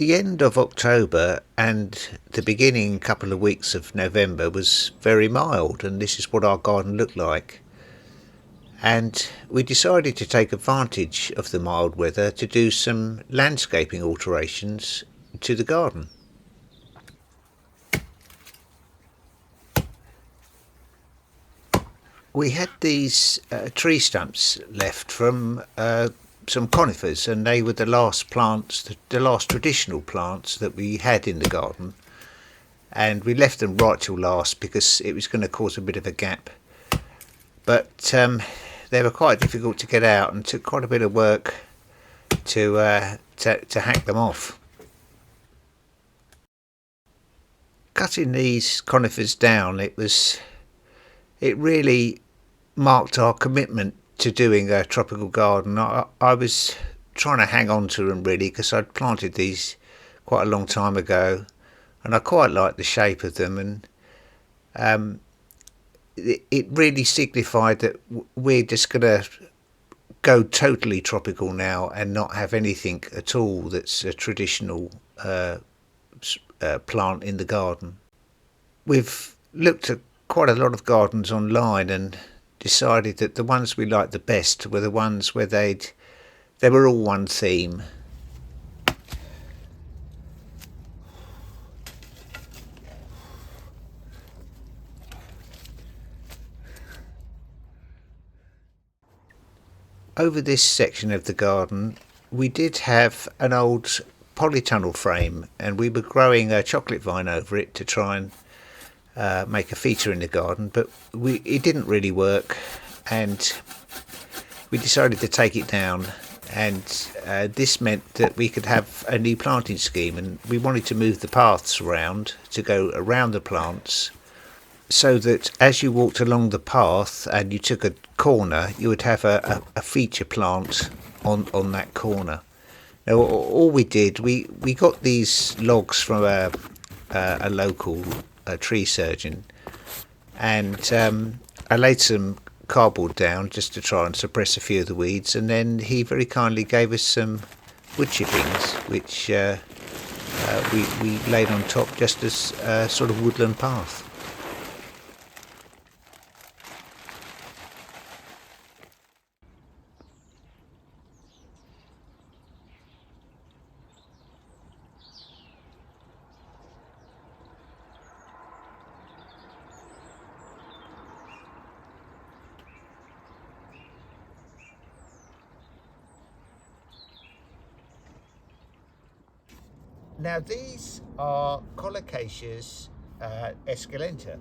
The end of October and the beginning couple of weeks of November was very mild, and this is what our garden looked like. And we decided to take advantage of the mild weather to do some landscaping alterations to the garden. We had these tree stumps left from some conifers, and they were the last plants, the last traditional plants that we had in the garden. And we left them right till last because it was going to cause a bit of a gap. But they were quite difficult to get out and took quite a bit of work to hack them off. Cutting these conifers down, it really marked our commitment to doing a tropical garden. I was trying to hang on to them really because I'd planted these quite a long time ago, and I quite liked the shape of them, and it really signified that we're just going to go totally tropical now and not have anything at all that's a traditional plant in the garden. We've looked at quite a lot of gardens online and decided that the ones we liked the best were the ones where they were all one theme. Over this section of the garden we did have an old polytunnel frame, and we were growing a chocolate vine over it to try and make a feature in the garden, but it didn't really work, and we decided to take it down. And this meant that we could have a new planting scheme, and we wanted to move the paths around to go around the plants, so that as you walked along the path and you took a corner, you would have a feature plant on that corner. Now all we did, we got these logs from a local tree surgeon, and I laid some cardboard down just to try and suppress a few of the weeds, and then he very kindly gave us some wood chippings which we laid on top just as a sort of woodland path. Now these are Colocacea's esculenta,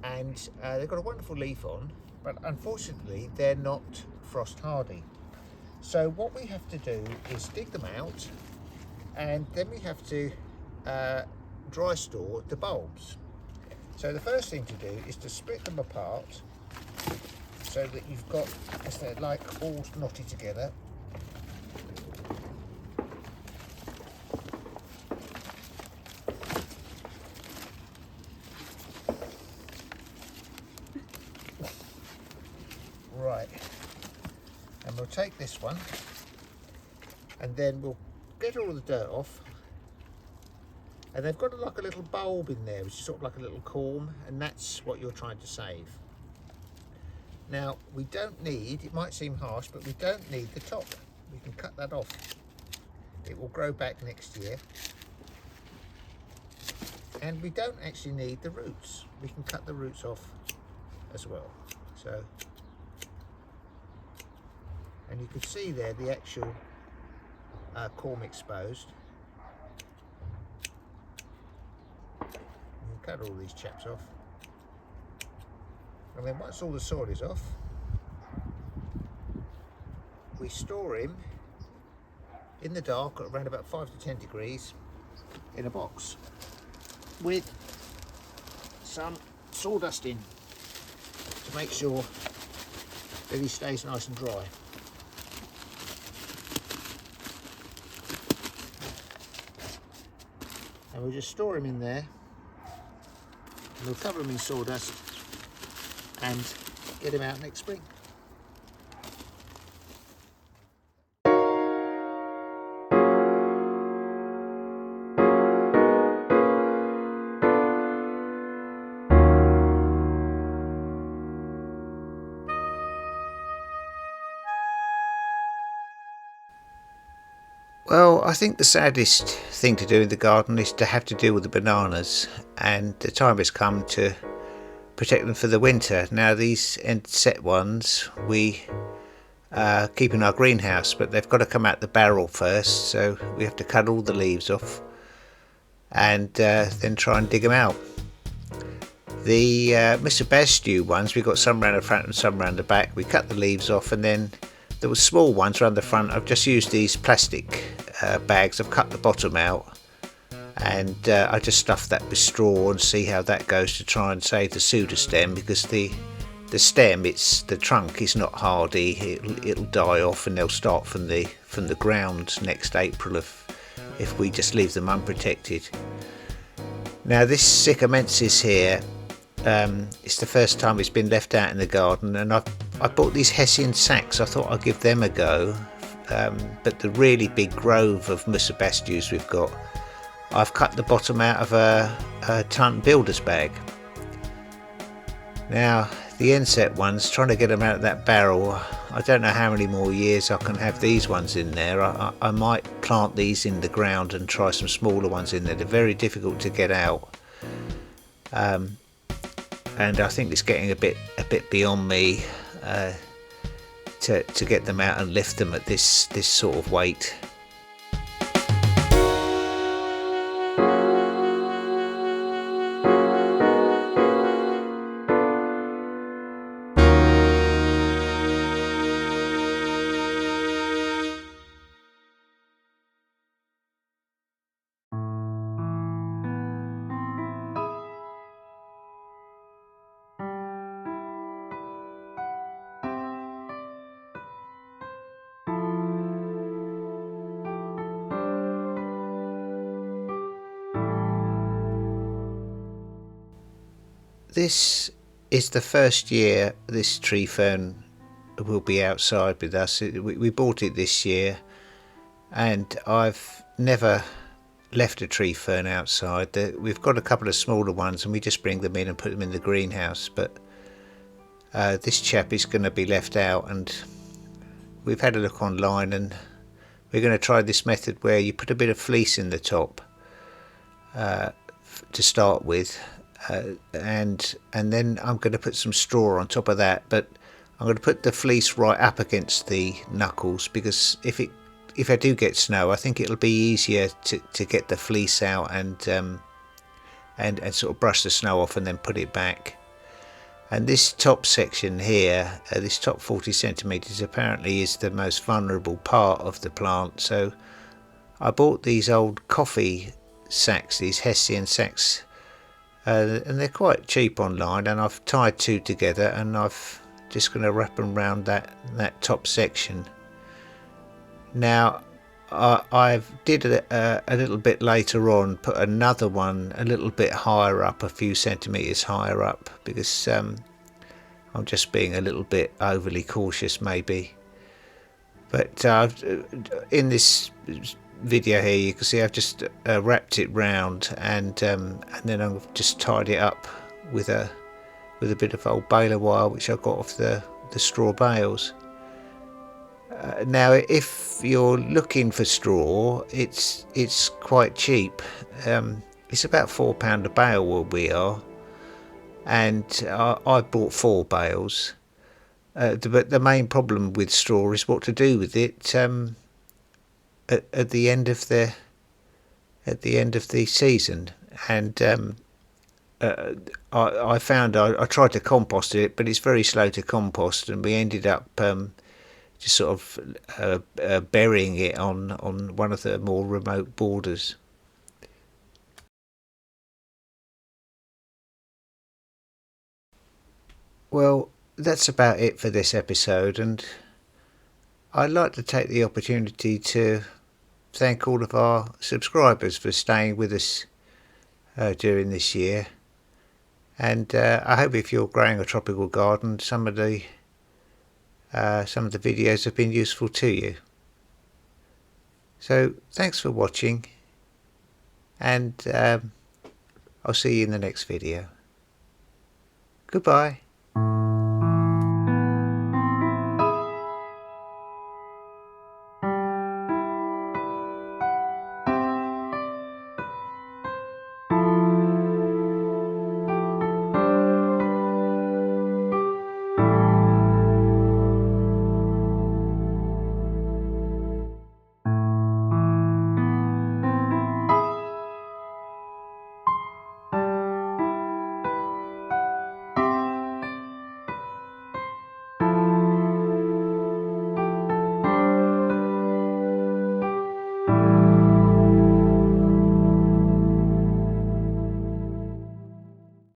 and they've got a wonderful leaf on, but unfortunately they're not frost hardy. So what we have to do is dig them out, and then we have to dry store the bulbs. So the first thing to do is to split them apart so that you've got, as they're like all knotted together. Right, and we'll take this one, and then we'll get all the dirt off, and they've got like a little bulb in there which is sort of like a little corm, and that's what you're trying to save. Now we don't need, it might seem harsh, but we don't need the top. We can cut that off. It will grow back next year. And we don't actually need the roots. We can cut the roots off as well. So, and you can see there the actual corm exposed. You can cut all these chaps off, and then once all the soil is off, we store him in the dark at around about 5 to 10 degrees in a box with some sawdust in to make sure that he stays nice and dry. And we'll just store him in there, and we'll cover him in sawdust and get him out next spring. Well, I think the saddest thing to do in the garden is to have to deal with the bananas, and the time has come to protect them for the winter. Now, these end-set ones we keep in our greenhouse, but they've got to come out the barrel first, so we have to cut all the leaves off and then try and dig them out. The Mr. Bastew ones, we got some around the front and some around the back. We cut the leaves off, and then there were small ones around the front. I've just used these plastic bags. I've cut the bottom out, and I just stuffed that with straw and see how that goes to try and save the pseudostem, because the stem, the trunk is not hardy. It'll die off, and they'll start from the ground next April if we just leave them unprotected. Now, this sycamensis here, it's the first time it's been left out in the garden, and I bought these Hessian sacks. I thought I'd give them a go, but the really big grove of Musabastews we've got, I've cut the bottom out of a ton builder's bag. Now, the inset ones, trying to get them out of that barrel, I don't know how many more years I can have these ones in there. I might plant these in the ground and try some smaller ones in there. They're very difficult to get out. And I think it's getting a bit beyond me to get them out and lift them at this sort of weight. This is the first year this tree fern will be outside with us. We bought it this year, and I've never left a tree fern outside. We've got a couple of smaller ones, and we just bring them in and put them in the greenhouse, but this chap is going to be left out, and we've had a look online, and we're going to try this method where you put a bit of fleece in the top to start with. And then I'm going to put some straw on top of that, but I'm going to put the fleece right up against the knuckles, because if I do get snow, I think it'll be easier to get the fleece out and sort of brush the snow off and then put it back. And this top section here, this top 40 centimeters, apparently is the most vulnerable part of the plant. So I bought these old coffee sacks, these Hessian sacks. And they're quite cheap online, and I've tied two together, and I've just going to wrap them around that top section. Now I did a little bit later on put another one a little bit higher up, a few centimeters higher up, because I'm just being a little bit overly cautious maybe. But in this video here you can see I've just wrapped it round, and then I've just tied it up with a bit of old baler wire which I got off the straw bales. Now, if you're looking for straw, it's quite cheap. It's about £4 a bale where we are, and I bought 4 bales. But the main problem with straw is what to do with it at the end of the season. And I found I tried to compost it, but it's very slow to compost, and we ended up just sort of burying it on one of the more remote borders. Well, that's about it for this episode, and I'd like to take the opportunity to thank all of our subscribers for staying with us during this year. And I hope if you're growing a tropical garden, some of the videos have been useful to you. So thanks for watching, and I'll see you in the next video. Goodbye.